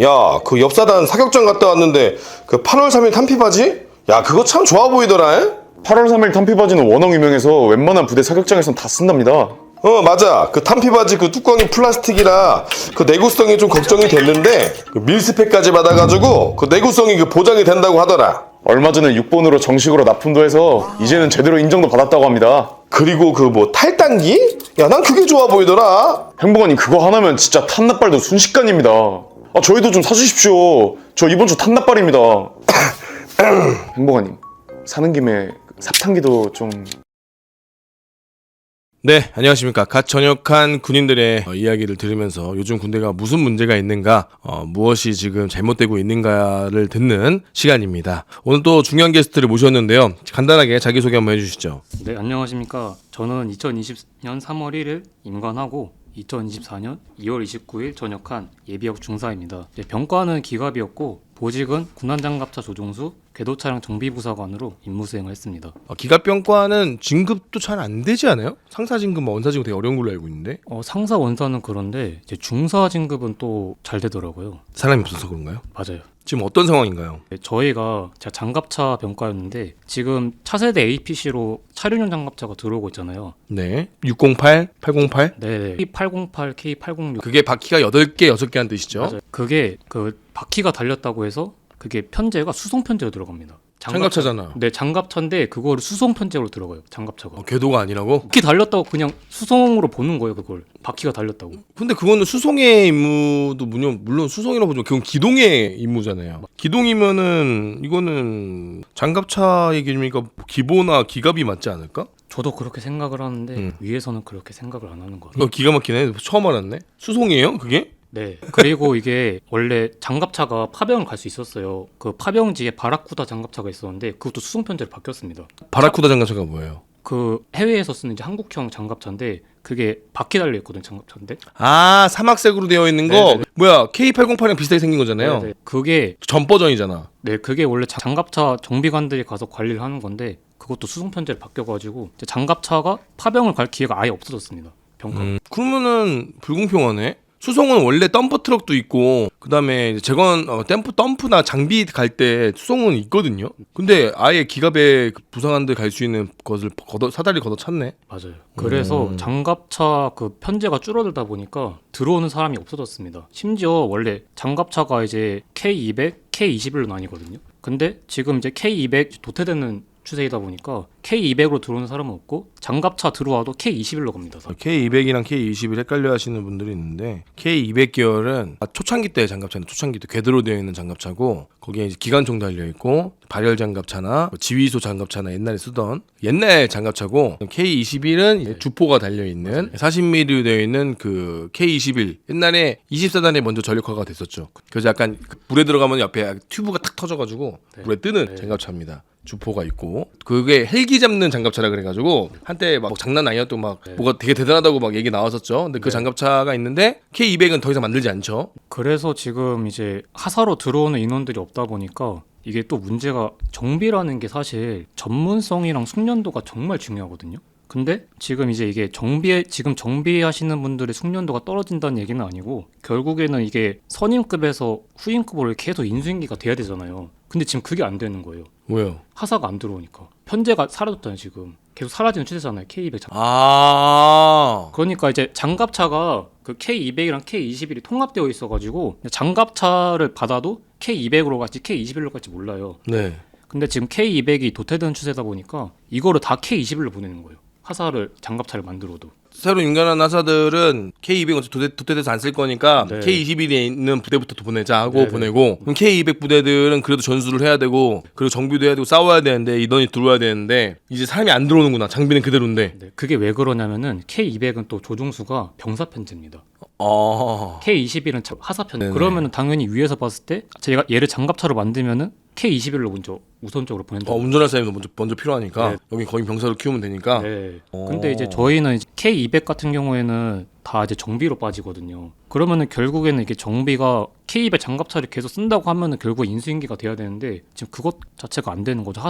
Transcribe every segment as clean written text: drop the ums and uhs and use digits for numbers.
야, 그 옆사단 사격장 갔다 왔는데 그 8월 3일 탄피 바지? 야, 그거 참 좋아 보이더라. 에? 8월 3일 탄피 바지는 워낙 유명해서 웬만한 부대 사격장에선 다 쓴답니다. 맞아. 그 탄피 바지 그 뚜껑이 플라스틱이라 그 내구성이 좀 걱정이 됐는데 그 밀스펙까지 받아가지고 그 내구성이 그 보장이 된다고 하더라. 얼마 전에 6번으로 정식으로 납품도 해서 이제는 제대로 인정도 받았다고 합니다. 그리고 그 뭐 탈단기? 야, 난 그게 좋아 보이더라. 행복아님 그거 하나면 진짜 탄납발도 순식간입니다. 저희도 좀 사주십시오. 저 이번 주 탄납발입니다. 행복아님 사는 김에 삽탄기도 좀... 네, 안녕하십니까. 갓 전역한 군인들의 이야기를 들으면서 요즘 군대가 무슨 문제가 있는가, 무엇이 지금 잘못되고 있는가를 듣는 시간입니다. 오늘 또 중요한 게스트를 모셨는데요. 간단하게 자기소개 한번 해주시죠. 네, 안녕하십니까. 저는 2020년 3월 1일 임관하고 2024년 2월 29일 전역한 예비역 중사입니다. 병과는 기갑이었고 보직은 군안장갑차 조종수, 궤도차량 정비부사관으로 임무 수행을 했습니다. 기갑병과는 진급도 잘 안 되지 않아요? 상사 진급, 원사 진급 되게 어려운 걸로 알고 있는데. 상사 원사는 그런데 이제 중사 진급은 또 잘 되더라고요. 사람이 없어서 그런가요? 맞아요. 지금 어떤 상황인가요? 네, 저희가 제가 장갑차 병과였는데 지금 차세대 APC로 차륜용 장갑차가 들어오고 있잖아요. 네. 608, 808? 네, K808, K806. 그게 바퀴가 8개, 6개 한 뜻이죠? 맞아요. 그게 그 바퀴가 달렸다고 해서 그게 편제가 수송 편제로 들어갑니다. 장갑차잖아. 네, 장갑차인데 그거를 수송 편제로 들어가요. 장갑차가. 궤도가 아니라고? 바퀴 달렸다고 그냥 수송으로 보는 거예요. 그걸 바퀴가 달렸다고. 근데 그거는 수송의 임무도 물론 수송이라고 보지만 그건 기동의 임무잖아요. 기동이면은 이거는 장갑차의 기준이니까 기보나 기갑이 맞지 않을까? 저도 그렇게 생각을 하는데 위에서는 그렇게 생각을 안 하는 것 같아요. 기가 막히네. 처음 알았네. 수송이에요? 그게? 네. 그리고 이게 원래 장갑차가 파병을 갈 수 있었어요. 그 파병지에 바라쿠다 장갑차가 있었는데 그것도 수송 편제로 바뀌었습니다. 바라쿠다 장갑차가 뭐예요? 그 해외에서 쓰는 이제 한국형 장갑차인데 그게 바퀴 달려 있거든 장갑차인데. 사막색으로 되어 있는 거. 네네네. 뭐야? K808이랑 비슷하게 생긴 거잖아요. 네네. 그게 전 버전이잖아. 네, 그게 원래 장갑차 정비관들이 가서 관리를 하는 건데 그것도 수송 편제로 바뀌어가지고 이제 장갑차가 파병을 갈 기회가 아예 없어졌습니다. 병가. 그러면은 불공평하네. 수송은 원래 덤프 트럭도 있고 그다음에 재건 덤프나 장비 갈 때 수송은 있거든요. 근데 아예 기갑에 부상한데 갈 수 있는 것을 사다리 걷어 찼네. 맞아요. 그래서 장갑차 그 편제가 줄어들다 보니까 들어오는 사람이 없어졌습니다. 심지어 원래 장갑차가 이제 K200, K21로 나뉘거든요. 근데 지금 이제 K200 도태되는 추세이다 보니까 K200으로 들어오는 사람은 없고 장갑차 들어와도 K21로 갑니다. K200이랑 K21 헷갈려 하시는 분들이 있는데 K200 계열은 초창기 때 장갑차는 초창기 때 궤도로 되어 있는 장갑차고 거기에 이제 기관총 달려 있고 발열 장갑차나 지휘소 장갑차나 옛날에 쓰던 옛날 장갑차고 K21은 주포가 달려 있는 40mm로 되어 있는 그 K21 옛날에 24단에 먼저 전력화가 됐었죠. 그래서 약간 물에 들어가면 옆에 튜브가 탁 터져가지고 물에 뜨는 장갑차입니다. 주포가 있고 그게 헬기 잡는 장갑차라 그래가지고 한때 막 장난 아니었던 막 뭐가 되게 대단하다고 막 얘기 나왔었죠. 근데 그 장갑차가 있는데 K200은 더 이상 만들지 않죠. 그래서 지금 이제 하사로 들어오는 인원들이 없다 보니까 이게 또 문제가 정비라는 게 사실 전문성이랑 숙련도가 정말 중요하거든요. 근데 지금 이제 이게 지금 정비하시는 분들의 숙련도가 떨어진다는 얘기는 아니고 결국에는 이게 선임급에서 후임급으로 계속 인수인계가 돼야 되잖아요. 근데 지금 그게 안 되는 거예요. 왜요? 하사가 안 들어오니까. 편제가 사라졌잖아요, 지금. 계속 사라지는 추세잖아요, K200 그러니까 이제 장갑차가 그 K200이랑 K21이 통합되어 있어가지고 장갑차를 받아도 K200으로 갈지 K21로 갈지 몰라요. 네. 근데 지금 K200이 도태되는 추세다 보니까 이거를 다 K21로 보내는 거예요. 하사를 장갑차를 만들어도. 새로 인간한 하사들은 K200은 도태돼서 안 쓸 거니까 네. K21에 있는 부대부터 보내자 하고 네네. 보내고 그럼 K200 부대들은 그래도 전술을 해야 되고 그리고 정비도 해야 되고 싸워야 되는데 인원이 들어와야 되는데 이제 사람이 안 들어오는구나. 장비는 그대로인데. 네, 그게 왜 그러냐면은 K200은 또 조종수가 병사 편제입니다. 아. K21은 하사 편제. 네네. 그러면은 당연히 위에서 봤을 때 제가 얘를 장갑차로 만들면은 K21로 먼저 우선적으로 보낸다. 운전할 사람이 먼저 필요하니까 네. 여기 거기 병사로 키우면 되니까. 네. 근데 이제 저희는 이제 K200 같은 경우에는 다 이제 정비로 빠지거든요. 그러면은 결국에는 이게 정비가 K200 장갑차를 계속 쓴다고 하면은 결국 인수인계가 돼야 되는데 지금 그것 자체가 안 되는 거죠.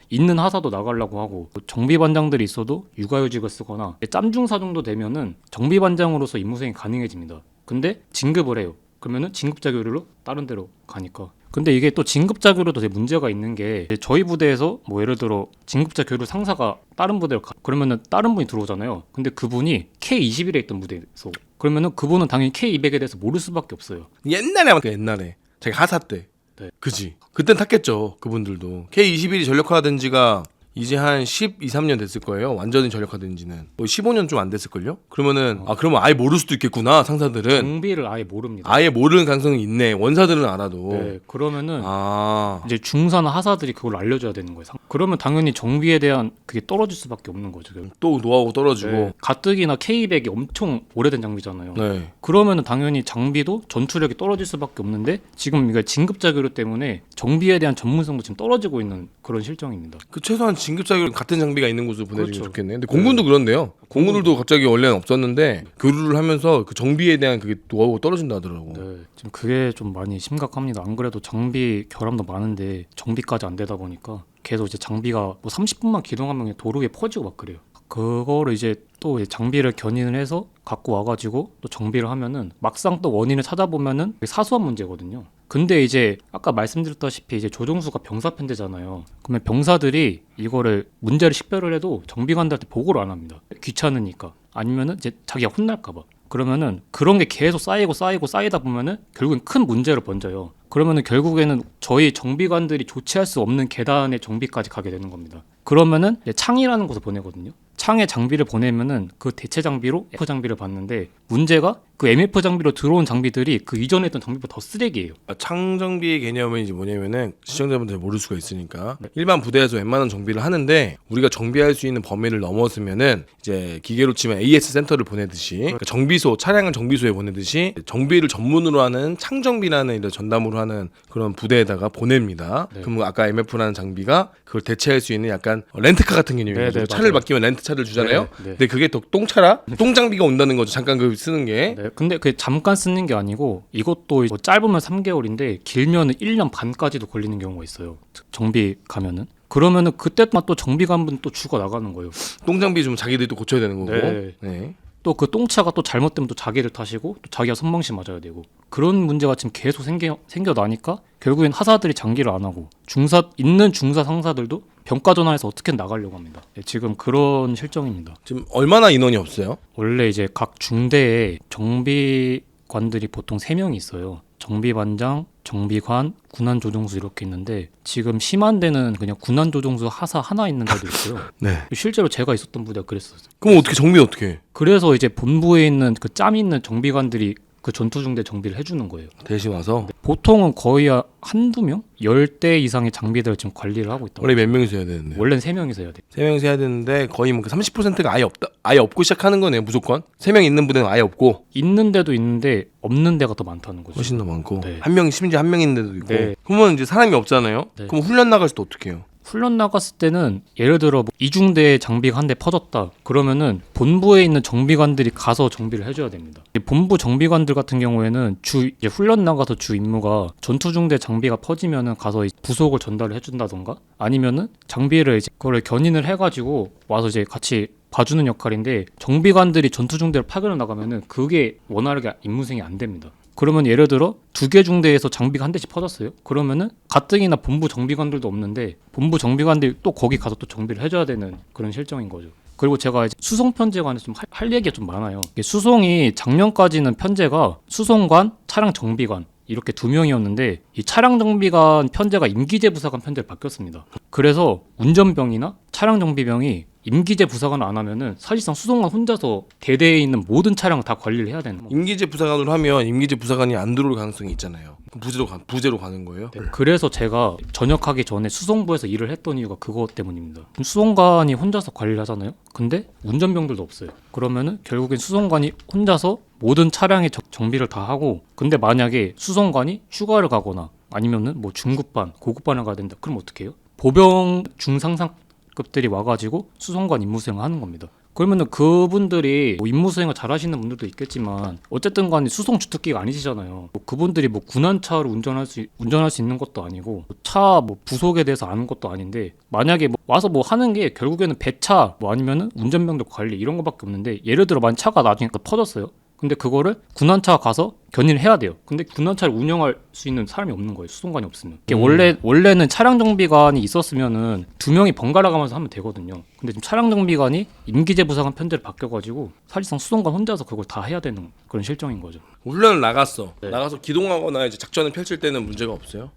있는 하사도 나가려고 하고 정비반장들이 있어도 육아휴직을 쓰거나 짬중사 정도 되면은 정비반장으로서 임무수행이 가능해집니다. 근데 진급을 해요. 그러면은 진급자교류로 다른 데로 가니까. 근데 이게 또 진급자교류도 되게 문제가 있는 게 저희 부대에서 뭐 예를 들어 진급자교류 상사가 다른 부대로 그러면은 다른 분이 들어오잖아요. 근데 그분이 K21에 있던 부대에서 그러면은 그분은 당연히 K200에 대해서 모를 수밖에 없어요. 옛날에 자기 하사 때. 네. 그지. 그땐 탔겠죠. 그분들도. K21이 전력화된 지가 이제 한 12, 13년 됐을 거예요. 완전히 전력화된 지는. 뭐 15년 좀 안 됐을걸요? 그러면 아ye 모를 수도 있겠구나, 상사들은. 정비를 아예 모릅니다. 아예 모르는 가능성이 있네. 원사들은 알아도. 네, 그러면은 아. 이제 중사나 하사들이 그걸 알려줘야 되는 거예요. 그러면 당연히 정비에 대한 그게 떨어질 수밖에 없는 거죠. 또 노하우 떨어지고. 네. 가뜩이나 K200이 엄청 오래된 장비잖아요. 네. 그러면은 당연히 장비도 전투력이 떨어질 수밖에 없는데 지금 이거 진급자교류 때문에 정비에 대한 전문성도 지금 떨어지고 있는 그런 실정입니다. 그 최소한 진급자교 같은 장비가 있는 곳으로 보내주면 그렇죠. 좋겠네. 근데 공군도 그런데요. 공군들도 갑자기 원래는 없었는데 교류를 하면서 그 정비에 대한 그게 노하우가 떨어진다 하더라고. 네, 지금 그게 좀 많이 심각합니다. 안 그래도 장비 결함도 많은데 정비까지 안 되다 보니까 계속 이제 장비가 뭐 30분만 기동하면 그냥 도로에 퍼지고 막 그래요. 그거를 이제 또 장비를 견인을 해서 갖고 와가지고 또 정비를 하면은 막상 또 원인을 찾아보면은 사소한 문제거든요. 근데 이제 아까 말씀드렸다시피 이제 조종수가 병사 편대잖아요. 그러면 병사들이 이거를 문제를 식별을 해도 정비관들한테 보고를 안 합니다. 귀찮으니까. 아니면은 이제 자기가 혼날까봐. 그러면은 그런 게 계속 쌓이다 보면은 결국엔 큰 문제를 번져요. 그러면은 결국에는 저희 정비관들이 조치할 수 없는 계단의 정비까지 가게 되는 겁니다. 그러면은 창이라는 곳을 보내거든요. 창에 장비를 보내면은 그 대체 장비로 MF 장비를 받는데 문제가 그 MF 장비로 들어온 장비들이 그 이전에 있던 장비보다 더 쓰레기예요. 창정비의 개념은 이제 뭐냐면은 시청자분들 모를 수가 있으니까 일반 부대에서 웬만한 정비를 하는데 우리가 정비할 수 있는 범위를 넘었으면은 이제 기계로 치면 AS 센터를 보내듯이 그러니까 정비소 차량을 정비소에 보내듯이 정비를 전문으로 하는 창정비라는 이런 전담으로 하는 그런 부대에다가 보냅니다. 네. 그럼 아까 MF라는 장비가 그걸 대체할 수 있는 약간 렌트카 같은 개념이에요. 네, 차를 맞아요. 맡기면 렌트차를 주잖아요. 네, 네. 근데 그게 또 똥차라 똥장비가 온다는 거죠. 잠깐 그 쓰는 게. 네, 근데 그게 잠깐 쓰는 게 아니고 이것도 뭐 짧으면 3개월인데 길면은 1년 반까지도 걸리는 경우가 있어요. 정비 가면은. 그러면은 그때만 또 정비관분 또 죽어 나가는 거예요. 똥장비 좀 자기들이 또 고쳐야 되는 거고. 네. 네. 또 그 똥차가 또 잘못되면 또 자기를 탓이고 또 자기가 선방시 맞아야 되고 그런 문제가 지금 계속 생겨 나니까 결국엔 하사들이 장기를 안 하고 중사 상사들도 병가 전환해서 어떻게 나가려고 합니다. 네, 지금 그런 실정입니다. 지금 얼마나 인원이 없어요? 원래 이제 각 중대에 정비관들이 보통 3명이 있어요. 정비반장, 정비관, 군안조종수 이렇게 있는데 지금 심한 데는 그냥 군안조종수 하사 하나 있는 데도 있고요. 네. 실제로 제가 있었던 부대가 그랬었어요. 그럼 어떻게 정비 어떻게 해? 그래서 이제 본부에 있는 그 짬 있는 정비관들이 그 전투중대 정비를 해주는 거예요. 대신 와서 보통은 거의 한두 명? 10대 이상의 장비들을 지금 관리를 하고 있다고. 원래 몇 명이서 해야 되는데? 원래는 3명이서 해야 돼. 3명이서 해야 되는데 거의 뭐 30%가 아예 없고 시작하는 거네요. 무조건 3명 있는 부대는 아예 없고 있는 데도 있는데 없는 데가 더 많다는 거죠. 훨씬 더 많고 네. 한 명 심지어 한 명 있는 데도 있고. 네. 그러면 이제 사람이 없잖아요. 네. 그럼 훈련 나갈 때 어떻게 해요? 훈련 나갔을 때는 예를 들어 뭐 이중대 장비가 한 대 퍼졌다. 그러면은 본부에 있는 정비관들이 가서 정비를 해줘야 됩니다. 본부 정비관들 같은 경우에는 이제 훈련 나가서 주 임무가 전투중대 장비가 퍼지면은 가서 부속을 전달을 해준다던가 아니면은 장비를 이제 그걸 견인을 해가지고 와서 이제 같이 봐주는 역할인데 정비관들이 전투중대를 파견을 나가면은 그게 원활하게 임무 수행이 안 됩니다. 그러면 예를 들어 2개 중대에서 장비가 한 대씩 퍼졌어요. 그러면은 가뜩이나 본부 정비관들도 없는데 본부 정비관들이 또 거기 가서 또 정비를 해줘야 되는 그런 실정인 거죠. 그리고 제가 이제 수송 편제에 관해서 좀 할 얘기가 좀 많아요. 수송이 작년까지는 편제가 수송관, 차량 정비관 이렇게 2명이었는데 이 차량 정비관 편제가 임기제 부사관 편제로 바뀌었습니다. 그래서 운전병이나 차량 정비병이 임기제 부사관을 안 하면은 사실상 수송관 혼자서 대대에 있는 모든 차량을 다 관리를 해야 되는 거예요. 임기제 부사관으로 하면 임기제 부사관이 안 들어올 가능성이 있잖아요. 그럼 부제로 가는 거예요? 네, 그래서 제가 전역하기 전에 수송부에서 일을 했던 이유가 그것 때문입니다. 그럼 수송관이 혼자서 관리를 하잖아요. 근데 운전병들도 없어요. 그러면은 결국엔 수송관이 혼자서 모든 차량의 정비를 다 하고 근데 만약에 수송관이 휴가를 가거나 아니면은 뭐 중급반, 고급반을 가야 된다. 그럼 어떻게 해요? 보병 중상상급들이 와가지고 수송관 임무 수행을 하는 겁니다. 그러면은 그분들이 뭐 임무 수행을 잘 하시는 분들도 있겠지만 어쨌든 간에 수송 주특기가 아니시잖아요. 뭐 그분들이 뭐 군안차로 운전할 수 있는 것도 아니고 차 뭐 부속에 대해서 아는 것도 아닌데 만약에 뭐 와서 뭐 하는 게 결국에는 배차 뭐 아니면은 운전병들 관리 이런 거밖에 없는데 예를 들어 만약 차가 나중에 또 퍼졌어요. 근데 그거를 군안차 가서 견인을 해야 돼요. 근데 군안차를 운영할 수 있는 사람이 없는 거예요. 수송관이 없으면. 이게 원래는 차량 정비관이 있었으면은 2명이 번갈아 가면서 하면 되거든요. 근데 지금 차량 정비관이 임기재 부사관 편제를 바뀌어가지고 사실상 수송관 혼자서 그걸 다 해야 되는 그런 실정인 거죠. 훈련을 나갔어. 네. 나가서 기동하거나 이제 작전을 펼칠 때는 문제가 없어요?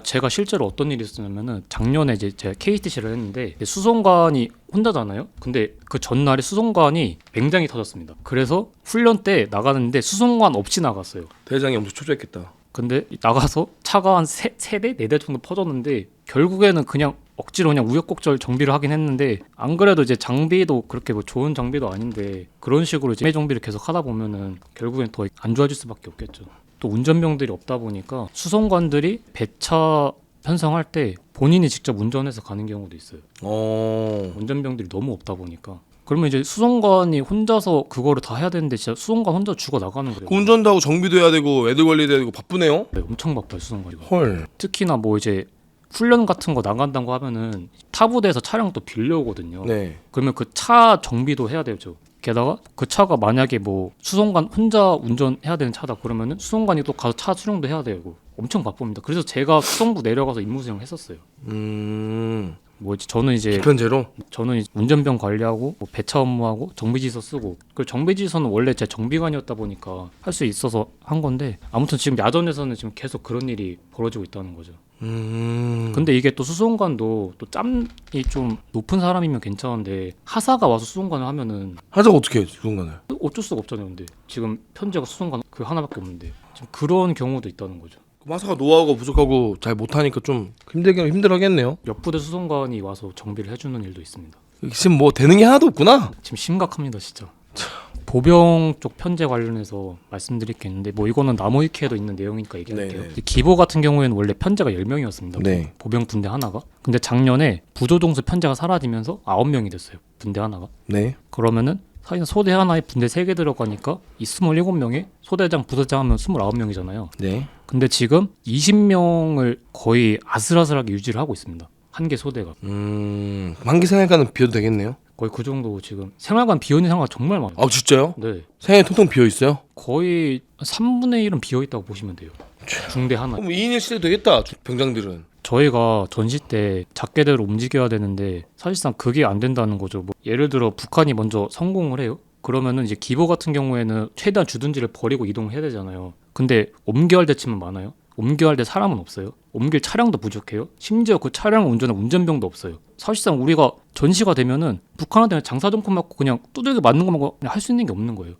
제가 실제로 어떤 일이 있었냐면은 작년에 이제 제가 KTC를 했는데 수송관이 혼자잖아요. 근데 그 전날에 수송관이 맹장이 터졌습니다. 그래서 훈련 때 나가는데 수송관 없이 나갔어요. 대장이 엄청 초조했겠다. 근데 나가서 차가 한 3대, 4대 정도 퍼졌는데 결국에는 그냥 억지로 그냥 우여곡절 정비를 하긴 했는데 안 그래도 이제 장비도 그렇게 뭐 좋은 장비도 아닌데 그런 식으로 이제 정비를 계속 하다 보면은 결국엔 더 안 좋아질 수밖에 없겠죠. 또 운전병들이 없다 보니까 수송관들이 배차 편성할 때 본인이 직접 운전해서 가는 경우도 있어요. 운전병들이 너무 없다 보니까. 그러면 이제 수송관이 혼자서 그거를 다 해야 되는데 진짜 수송관 혼자 죽어 나가는 거예요. 그 운전도 하고 정비도 해야 되고 애들 관리도 해야 되고 바쁘네요? 네, 엄청 바빠요 수송관이. 헐. 특히나 뭐 이제 훈련 같은 거 나간다고 하면은 타부대에서 차량 또 빌려오거든요. 네. 그러면 그 차 정비도 해야 되죠. 게다가 그 차가 만약에 뭐 수송관 혼자 운전해야 되는 차다 그러면은 수송관이 또 가서 차 수령도 해야 되고 엄청 바쁩니다. 그래서 제가 수송부 내려가서 임무 수행을 했었어요. 뭐 이제 저는 이제 운전병 관리하고 뭐 배차 업무하고 정비지서 쓰고 그 정비지서는 원래 제 정비관이었다 보니까 할 수 있어서 한 건데 아무튼 지금 야전에서는 지금 계속 그런 일이 벌어지고 있다는 거죠. 근데 이게 또 수송관도 또 짬이 좀 높은 사람이면 괜찮은데 하사가 와서 수송관을 하면은 하자가 어떻게 해 수송관을? 어쩔 수가 없잖아요. 근데 지금 편제가 수송관 그 하나밖에 없는데 지금 그런 경우도 있다는 거죠. 하사가 노하우가 부족하고 잘 못하니까 좀 힘들하겠네요. 옆부대 수송관이 와서 정비를 해주는 일도 있습니다. 지금 뭐 되는 게 하나도 없구나. 지금 심각합니다 진짜. 보병 쪽 편제 관련해서 말씀드릴 게 있는데 뭐 이거는 나무위키에도 있는 내용이니까 얘기할게요. 네네. 기보 같은 경우에는 원래 편제가 10명이었습니다. 네. 보병 분대 하나가. 근데 작년에 부조종수 편제가 사라지면서 9명이 됐어요. 분대 하나가. 네. 그러면은 사실 소대 하나에 분대 3개 들어가니까 이 27명에 소대장, 부대장 하면 29명이잖아요. 네. 근데 지금 20명을 거의 아슬아슬하게 유지를 하고 있습니다. 한 개 소대가. 한기 생활관은 비워도 되겠네요. 거의 그 정도 지금 생활관 비어있는 상황가 정말 많아요. 아 진짜요? 네. 생활 통통 비어 있어요? 거의 3분의 1은 비어있다고 보시면 돼요. 중대 하나. 그럼 2인 1실도 되겠다. 병장들은. 저희가 전시 때 작게대로 움직여야 되는데 사실상 그게 안 된다는 거죠. 뭐 예를 들어 북한이 먼저 성공을 해요. 그러면은 이제 기보 같은 경우에는 최대한 주둔지를 버리고 이동을 해야 되잖아요. 근데 옮겨야 할 대치면 많아요. 옮겨야 할 때 사람은 없어요. 옮길 차량도 부족해요. 심지어 그 차량을 운전할 운전병도 없어요. 사실상 우리가 전시가 되면은 북한한테 장사정권 맞고 그냥 두들겨 맞는 것만 할 수 있는 게 없는 거예요.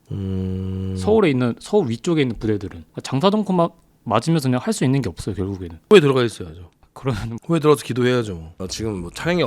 서울 위쪽에 있는 부대들은 장사정권 맞으면서 그냥 할 수 있는 게 없어요. 결국에는. 후에 들어가 있어야죠. 그러면 후에 들어가서 기도해야죠. 지금 뭐 차량이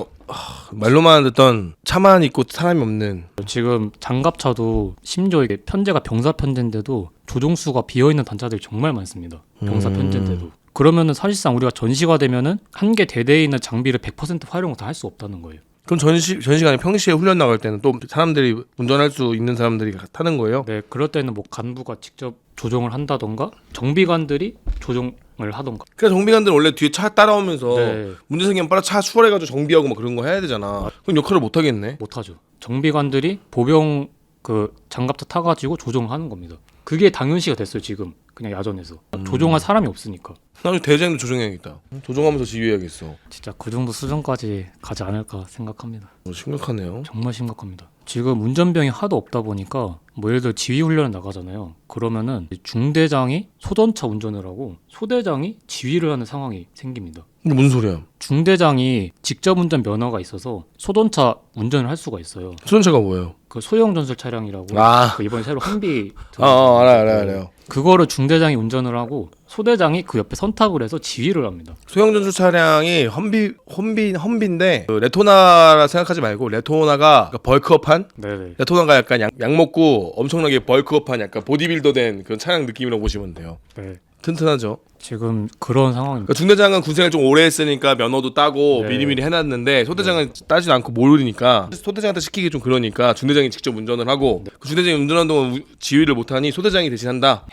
말로만 듣던 차만 있고 사람이 없는. 지금 장갑차도 심지어 이게 편제가 병사 편제인데도 조종수가 비어있는 단차들이 정말 많습니다. 병사 편제인데도. 그러면은 사실상 우리가 전시가 되면은 한 개 대대에 있는 장비를 100% 활용을 다 할 수 없다는 거예요. 그럼 전시간에 평시에 훈련 나갈 때는 또 사람들이 운전할 수 있는 사람들이 타는 거예요? 네, 그럴 때는 뭐 간부가 직접 조종을 한다던가 정비관들이 조종을 하던가. 그래서 정비관들은 원래 뒤에 차 따라오면서 네. 문제 생기면 빨리 차 추월해가지고 정비하고 막 그런 거 해야 되잖아. 그럼 역할을 못 하겠네. 못하죠. 정비관들이 보병 그 장갑차 타가지고 조종을 하는 겁니다. 그게 당연시가 됐어요 지금 그냥 야전에서. 조종할 사람이 없으니까. 나중에 대장도 조종해야겠다. 조종하면서 지휘해야겠어. 진짜 그 정도 수준까지 가지 않을까 생각합니다. 심각하네요. 정말 심각합니다. 지금 운전병이 하도 없다 보니까 뭐 예를 들어 지휘훈련을 나가잖아요. 그러면은 중대장이 소전차 운전을 하고 소대장이 지휘를 하는 상황이 생깁니다. 이게 무슨 소리야? 중대장이 직접 운전 면허가 있어서 소전차 운전을 할 수가 있어요. 수전차가 뭐예요? 그 소형 전술 차량이라고 아. 그 이번에 새로 한비 알아요. 그거를 중대장이 운전을 하고 소대장이 그 옆에 선탑을 해서 지휘를 합니다. 소형 전술 차량이 험비인데 그 레토나라 생각하지 말고 레토나가 벌크업한 네네. 레토나가 약간 약 먹고 엄청나게 벌크업한 약간 보디빌더 된 그런 차량 느낌이라고 보시면 돼요. 네. 튼튼하죠. 지금 그런 상황입니다. 그러니까 중대장은 군생활 좀 오래 했으니까 면허도 따고 네. 미리미리 해놨는데 소대장은 따지도 않고 모르니까 소대장한테 시키기 좀 그러니까 중대장이 직접 운전을 하고 그 중대장이 운전하는 동안 지휘를 못하니 소대장이 대신한다.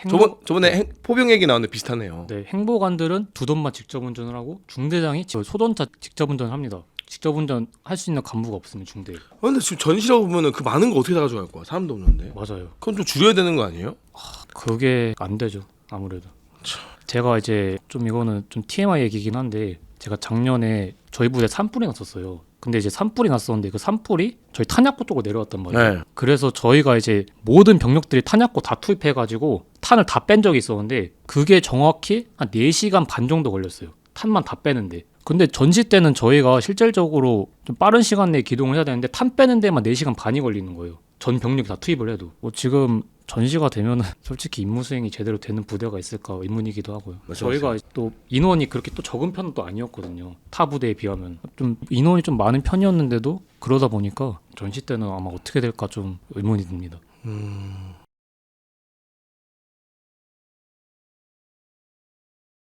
저번에 포병 얘기 나왔는데 비슷하네요. 네, 행보관들은 두돈만 직접 운전을 하고 중대장이 소전차 직접 운전을 합니다. 직접 운전할 수 있는 간부가 없으면 중대. 근데 지금 전시라고 보면은 그 많은 거 어떻게 다 가져갈 거야? 사람도 없는데. 맞아요. 그건 좀 줄여야 되는 거 아니에요? 그게 안 되죠. 아무래도. 제가 이제 좀 이거는 좀 TMI 얘기긴 한데 제가 작년에 저희 부대 산불이 났었어요. 근데 이제 산불이 났었는데 그 산불이 저희 탄약고 쪽으로 내려왔단 말이에요. 네. 그래서 저희가 이제 모든 병력들이 탄약고 다 투입해가지고 탄을 다 뺀 적이 있었는데 그게 정확히 한 4시간 반 정도 걸렸어요. 탄만 다 빼는데. 근데 전시 때는 저희가 실질적으로 좀 빠른 시간 내에 기동을 해야 되는데 탄 빼는 데만 4시간 반이 걸리는 거예요. 전 병력이 다 투입을 해도. 뭐 지금 전시가 되면은 솔직히 임무 수행이 제대로 되는 부대가 있을까 의문이기도 하고요. 저희가 또 인원이 그렇게 또 적은 편은 또 아니었거든요. 타 부대에 비하면 좀 인원이 좀 많은 편이었는데도 그러다 보니까 전시 때는 아마 어떻게 될까 좀 의문이 듭니다.